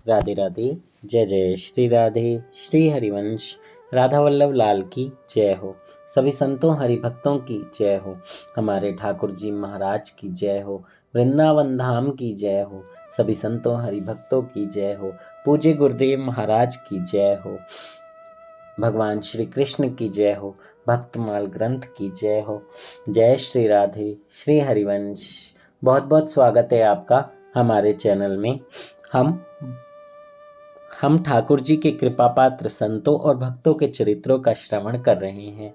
राधे राधे। जय जय श्री राधे। श्री हरिवंश राधा वल्लभ लाल की जय हो। सभी संतों हरि भक्तों की जय हो। हमारे ठाकुर जी महाराज की जय हो। वृंदावन धाम की जय हो। सभी संतों हरि भक्तों की जय हो। पूज्य गुरुदेव महाराज की जय हो। भगवान श्री कृष्ण की जय हो। भक्तमाल ग्रंथ की जय हो। जय श्री राधे। श्री हरिवंश। बहुत बहुत स्वागत है आपका हमारे चैनल में। हम ठाकुर जी के कृपा पात्र संतों और भक्तों के चरित्रों का श्रवण कर रहे हैं।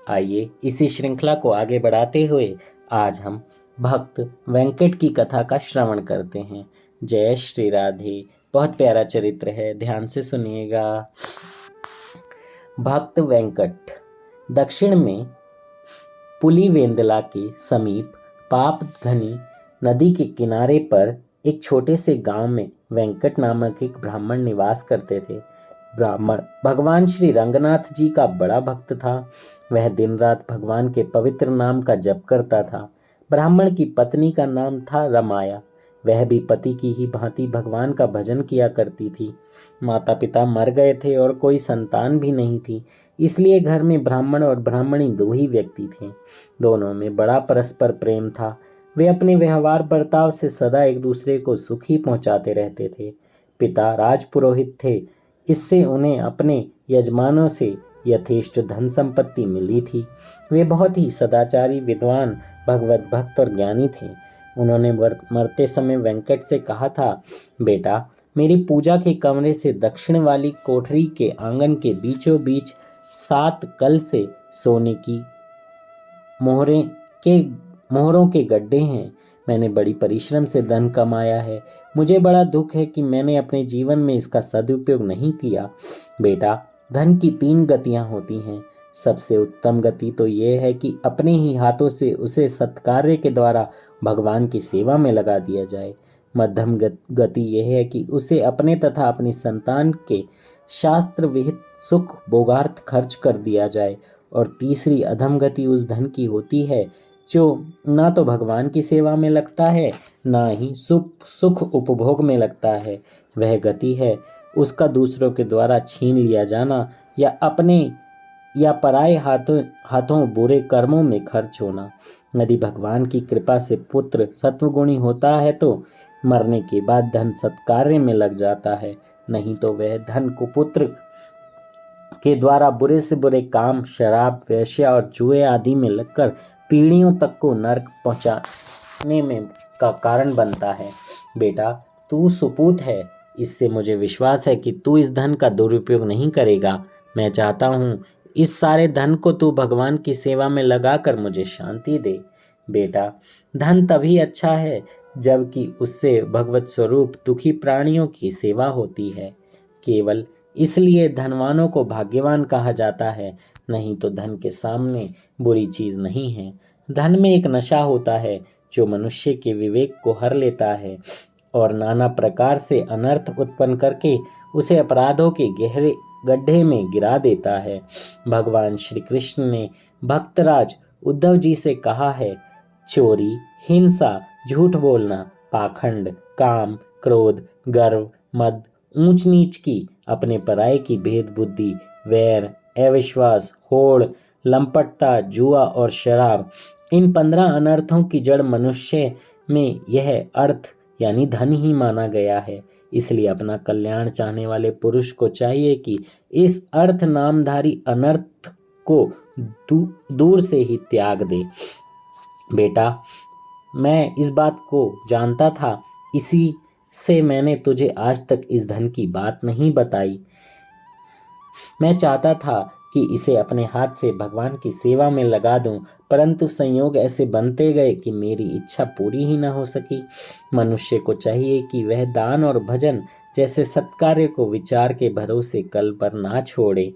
आइए इसी श्रृंखला को आगे बढ़ाते हुए आज हम भक्त वेंकट की कथा का श्रवण करते हैं। जय श्री राधे। बहुत प्यारा चरित्र है, ध्यान से सुनिएगा। भक्त वेंकट। दक्षिण में पुलिवेंदला के समीप पाप घनी नदी के किनारे पर एक छोटे से गांव में वेंकट नामक एक ब्राह्मण निवास करते थे। ब्राह्मण भगवान श्री रंगनाथ जी का बड़ा भक्त था। वह दिन रात भगवान के पवित्र नाम का जप करता था। ब्राह्मण की पत्नी का नाम था रमाया। वह भी पति की ही भांति भगवान का भजन किया करती थी। माता पिता मर गए थे और कोई संतान भी नहीं थी, इसलिए घर में ब्राह्मण और ब्राह्मणी दो ही व्यक्ति थे। दोनों में बड़ा परस्पर प्रेम था। वे अपने व्यवहार बर्ताव से सदा एक दूसरे को सुख ही पहुंचाते रहते थे। पिता राजपुरोहित थे, इससे उन्हें अपने यजमानों से यथेष्ट धन संपत्ति मिली थी। वे बहुत ही सदाचारी, विद्वान, भगवत भक्त और ज्ञानी थे। उन्होंने मरते समय वेंकट से कहा था, बेटा, मेरी पूजा के कमरे से दक्षिण वाली कोठरी के आंगन के बीचों बीच 7 कल से सोने की मोहरों के गड्ढे हैं। मैंने बड़ी परिश्रम से धन कमाया है। मुझे बड़ा दुख है कि मैंने अपने जीवन में इसका सदुपयोग नहीं किया। बेटा, धन की 3 गतियां होती हैं। सबसे उत्तम गति तो यह है कि अपने ही हाथों से उसे सत्कार्य के द्वारा भगवान की सेवा में लगा दिया जाए। मध्यम गति यह है कि उसे अपने तथा अपनी संतान के शास्त्र विहित सुख भोगार्थ खर्च कर दिया जाए। और तीसरी अधम गति उस धन की होती है जो ना तो भगवान की सेवा में लगता है, ना ही सुख उपभोग में लगता है। वह गति है उसका दूसरों के द्वारा छीन लिया जाना या अपने या पराए हाथों बुरे कर्मों में खर्च होना। यदि भगवान की कृपा से पुत्र सत्वगुणी होता है तो मरने के बाद धन सत्कार्य में लग जाता है, नहीं तो वह धन कुपुत्र के द्वारा बुरे से बुरे काम, शराब, वेश्या और जुए आदि में लगकर पीढ़ियों तक को नरक पहुंचाने में का कारण बनता है। बेटा, तू सुपूत है, इससे मुझे विश्वास है कि तू इस धन का दुरुपयोग नहीं करेगा। मैं चाहता हूँ इस सारे धन को तू भगवान की सेवा में लगाकर मुझे शांति दे। बेटा, धन तभी अच्छा है जबकि उससे भगवत स्वरूप दुखी प्राणियों की सेवा होती है। केवल इसलिए धनवानों को भाग्यवान कहा जाता है, नहीं तो धन के सामने बुरी चीज नहीं है। धन में एक नशा होता है जो मनुष्य के विवेक को हर लेता है और नाना प्रकार से अनर्थ उत्पन्न करके उसे अपराधों के गहरे गड्ढे में गिरा देता है। भगवान श्री कृष्ण ने भक्तराज उद्धव जी से कहा है, चोरी, हिंसा, झूठ बोलना, पाखंड, काम, क्रोध, गर्व, मद, ऊंच नीच की, अपने पराये की भेद बुद्धि, वैर, अविश्वास, होड़, लंपटता, जुआ और शराब, इन 15 अनर्थों की जड़ मनुष्य में यह अर्थ यानी धन ही माना गया है। इसलिए अपना कल्याण चाहने वाले पुरुष को चाहिए कि इस अर्थ नामधारी अनर्थ को दूर से ही त्याग दे। बेटा, मैं इस बात को जानता था, इसी से मैंने तुझे आज तक इस धन की बात नहीं बताई। मैं चाहता था कि इसे अपने हाथ से भगवान की सेवा में लगा दूं, परंतु संयोग ऐसे बनते गए कि मेरी इच्छा पूरी ही न हो सकी। मनुष्य को चाहिए कि वह दान और भजन जैसे सत्कार्य को विचार के भरोसे कल पर ना छोड़े,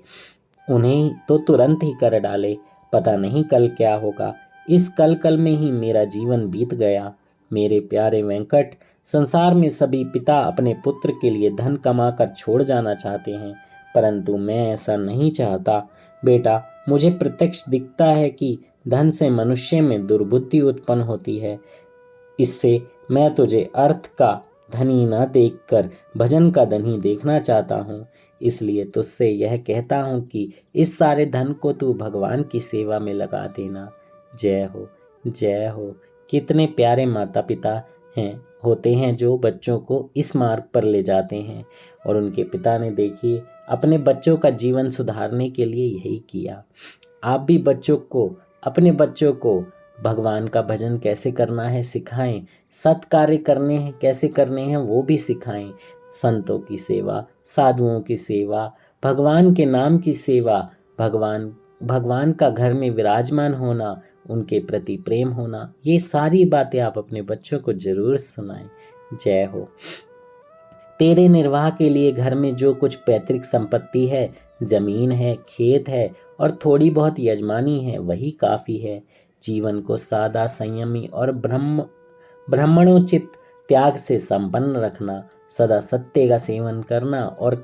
उन्हें तो तुरंत ही कर डाले। पता नहीं कल क्या होगा। इस कल में ही मेरा जीवन बीत गया। मेरे प्यारे वेंकट, संसार में सभी पिता अपने पुत्र के लिए धन कमाकर छोड़ जाना चाहते हैं, परंतु मैं ऐसा नहीं चाहता। बेटा, मुझे प्रत्यक्ष दिखता है कि धन से मनुष्य में दुर्बुद्धि उत्पन्न होती है। इससे मैं तुझे अर्थ का धनी न देखकर भजन का धनी देखना चाहता हूँ। इसलिए तुझसे यह कहता हूँ कि इस सारे धन को तू भगवान की सेवा में लगा देना। जय हो, जय हो। कितने प्यारे माता पिता हैं होते हैं जो बच्चों को इस मार्ग पर ले जाते हैं, और उनके पिता ने देखिए अपने बच्चों का जीवन सुधारने के लिए यही किया। आप भी अपने बच्चों को भगवान का भजन कैसे करना है सिखाएं, सत् कार्य करने हैं कैसे करने हैं वो भी सिखाएं। संतों की सेवा, साधुओं की सेवा, भगवान के नाम की सेवा, भगवान का घर में विराजमान होना, उनके प्रति प्रेम होना, ये सारी बातें आप अपने बच्चों को जरूर सुनाएं। जय हो। तेरे निर्वाह के लिए घर में जो कुछ पैतृक संपत्ति है, जमीन है, खेत है और थोड़ी बहुत यजमानी है, वही काफी है। जीवन को सादा, संयमी और ब्राह्मणोचित त्याग से संपन्न रखना, सदा सत्य का सेवन करना और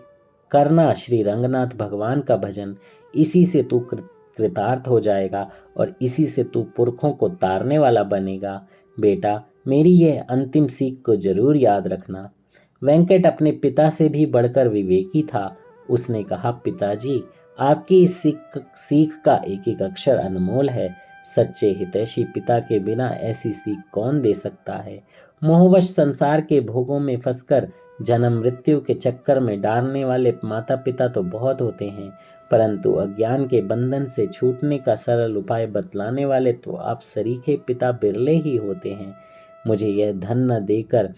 करना श्री रंगनाथ भगवान का भजन। इसी से तू कृतार्थ हो जाएगा और इसी से तू पुरखों को तारने वाला बनेगा। बेटा, मेरी यह अंतिम सीख को जरूर याद रखना। वेंकट अपने पिता से भी बढ़कर विवेकी था। उसने कहा, पिताजी, आपकी इस सीख का एक एक अक्षर अनमोल है। सच्चे हितैषी पिता के बिना ऐसी सीख कौन दे सकता है। मोहवश संसार के भोगों में फंसकर जन्म मृत्यु के चक्कर में डालने वाले माता पिता तो बहुत होते हैं, परंतु अज्ञान के बंधन से छूटने का सरल उपाय बतलाने वाले तो आप सरीखे पिता बिरले ही होते हैं। मुझे यह धन न देकर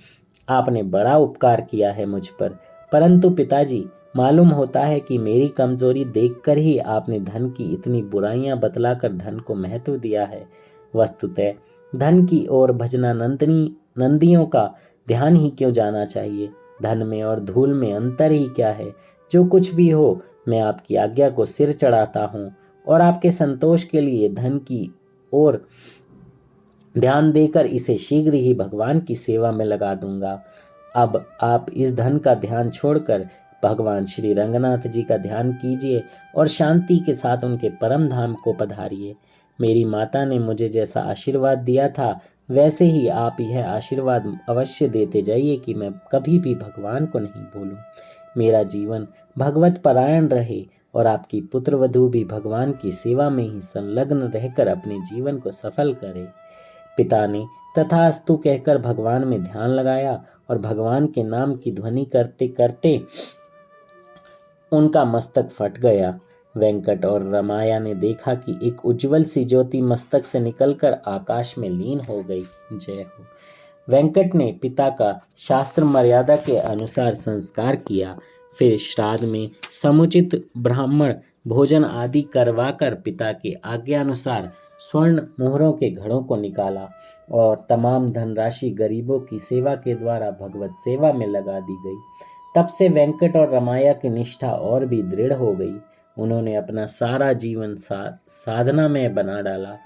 आपने बड़ा उपकार किया है मुझ पर, परंतु पिताजी, मालूम होता है कि मेरी कमजोरी देखकर ही आपने धन की इतनी बुराइयां बतलाकर धन को महत्व दिया है। वस्तुतः धन की ओर भजना नंदियों का ध्यान ही क्यों जाना चाहिए। धन में और धूल में अंतर ही क्या है। जो कुछ भी हो, मैं आपकी आज्ञा को सिर चढ़ाता हूँ और आपके संतोष के लिए धन की ओर ध्यान देकर इसे शीघ्र ही भगवान की सेवा में लगा दूंगा। अब आप इस धन का ध्यान छोड़कर भगवान श्री रंगनाथ जी का ध्यान कीजिए और शांति के साथ उनके परम धाम को पधारिए। मेरी माता ने मुझे जैसा आशीर्वाद दिया था, वैसे ही आप यह आशीर्वाद अवश्य देते जाइए कि मैं कभी भी भगवान को नहीं भूलूं। मेरा जीवन भगवत परायण रहे और आपकी पुत्रवधू भी भगवान की सेवा में ही संलग्न रहकर अपने जीवन को सफल करे। पिता ने तथास्तु कहकर भगवान में ध्यान लगाया और भगवान के नाम की ध्वनि करते करते उनका मस्तक फट गया। वेंकट और रमाया ने देखा कि एक उज्जवल सी ज्योति मस्तक से निकलकर आकाश में लीन हो गई। जय हो। वेंकट ने पिता का शास्त्र मर्यादा के अनुसार संस्कार किया। फिर श्राद्ध में समुचित ब्राह्मण भोजन आदि करवाकर पिता के आज्ञानुसार स्वर्ण मोहरों के घड़ों को निकाला और तमाम धनराशि गरीबों की सेवा के द्वारा भगवत सेवा में लगा दी गई। तब से वेंकट और रमाया की निष्ठा और भी दृढ़ हो गई। उन्होंने अपना सारा जीवन साधना में बना डाला।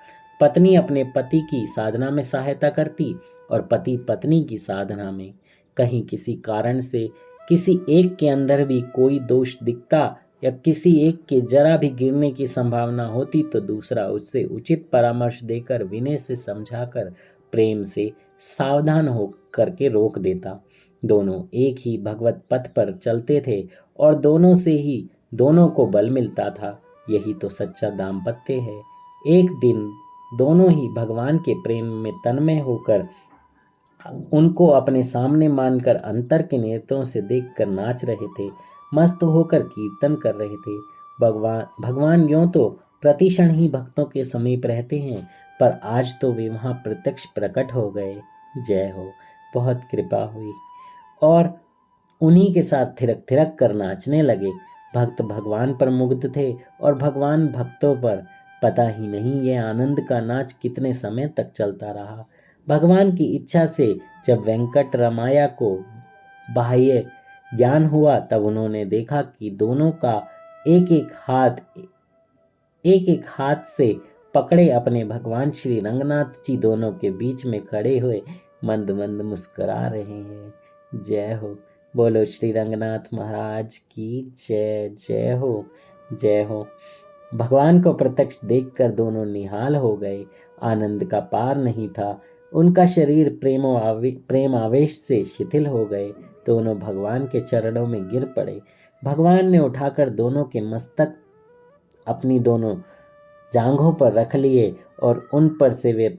पत्नी अपने पति की साधना में सहायता करती और पति पत्नी की साधना में। कहीं किसी कारण से किसी एक के अंदर भी कोई दोष दिखता या किसी एक के जरा भी गिरने की संभावना होती तो दूसरा उससे उचित परामर्श देकर विनय से समझाकर प्रेम से सावधान हो करके रोक देता। दोनों एक ही भगवत पथ पर चलते थे और दोनों से ही दोनों को बल मिलता था। यही तो सच्चा दाम्पत्य है। एक दिन दोनों ही भगवान के प्रेम में तन्मय होकर उनको अपने सामने मानकर अंतर के नेत्रों से देखकर नाच रहे थे, मस्त होकर कीर्तन कर रहे थे। भगवान यूं तो प्रतिक्षण ही भक्तों के समीप रहते हैं, पर आज तो वे वहां प्रत्यक्ष प्रकट हो गए। जय हो। बहुत कृपा हुई और उन्हीं के साथ थिरक थिरक कर नाचने लगे। भक्त भगवान पर मुग्ध थे और भगवान भक्तों पर। पता ही नहीं यह आनंद का नाच कितने समय तक चलता रहा। भगवान की इच्छा से जब वेंकट रमाया को बाह्य ज्ञान हुआ, तब उन्होंने देखा कि दोनों का एक एक हाथ से पकड़े अपने भगवान श्री रंगनाथ जी दोनों के बीच में खड़े हुए मंद मंद मुस्कुरा रहे हैं। जय हो। बोलो श्री रंगनाथ महाराज की जय। जय हो, जय हो। भगवान को प्रत्यक्ष देखकर दोनों निहाल हो गए। आनंद का पार नहीं था। उनका शरीर प्रेम आवेश से शिथिल हो गए। दोनों भगवान के चरणों में गिर पड़े। भगवान ने उठाकर दोनों के मस्तक अपनी दोनों जांघों पर रख लिए और उन पर से वे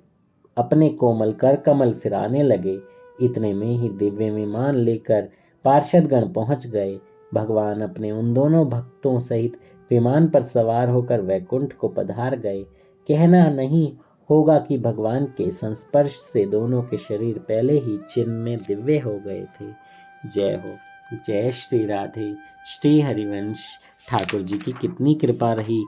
अपने कोमल कर कमल फिराने लगे। इतने में ही दिव्य विमान लेकर पार्षदगण पहुंच गए। भगवान अपने उन दोनों भक्तों सहित विमान पर सवार होकर वैकुंठ को पधार गए। कहना नहीं होगा कि भगवान के संस्पर्श से दोनों के शरीर पहले ही चिन्ह में दिव्य हो गए थे। जय हो। जय श्री राधे। श्री हरिवंश। ठाकुर जी की कितनी कृपा रही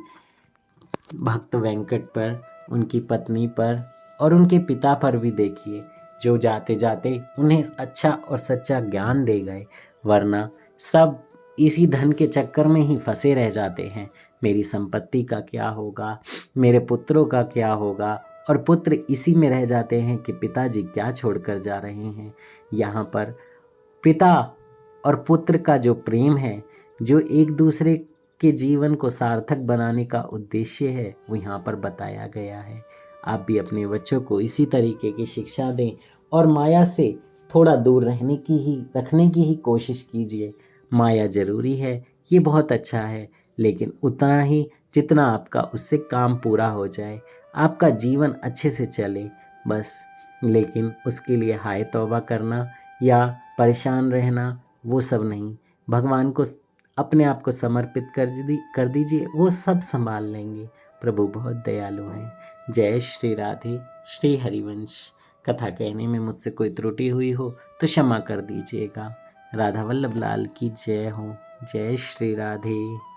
भक्त वेंकट पर, उनकी पत्नी पर और उनके पिता पर भी देखिए, जो जाते जाते उन्हें अच्छा और सच्चा ज्ञान दे गए, वरना सब इसी धन के चक्कर में ही फंसे रह जाते हैं। मेरी संपत्ति का क्या होगा, मेरे पुत्रों का क्या होगा, और पुत्र इसी में रह जाते हैं कि पिताजी क्या छोड़कर जा रहे हैं। यहाँ पर पिता और पुत्र का जो प्रेम है, जो एक दूसरे के जीवन को सार्थक बनाने का उद्देश्य है, वो यहाँ पर बताया गया है। आप भी अपने बच्चों को इसी तरीके की शिक्षा दें और माया से थोड़ा दूर रखने की ही कोशिश कीजिए। माया ज़रूरी है, ये बहुत अच्छा है, लेकिन उतना ही जितना आपका उससे काम पूरा हो जाए, आपका जीवन अच्छे से चले बस। लेकिन उसके लिए हाय तौबा करना या परेशान रहना, वो सब नहीं। भगवान को अपने आप को समर्पित कर दीजिए, वो सब संभाल लेंगे। प्रभु बहुत दयालु हैं। जय श्री राधे। श्री हरिवंश। कथा कहने में मुझसे कोई त्रुटि हुई हो तो क्षमा कर दीजिएगा। राधा वल्लभ लाल की जय हो। जय श्री राधे।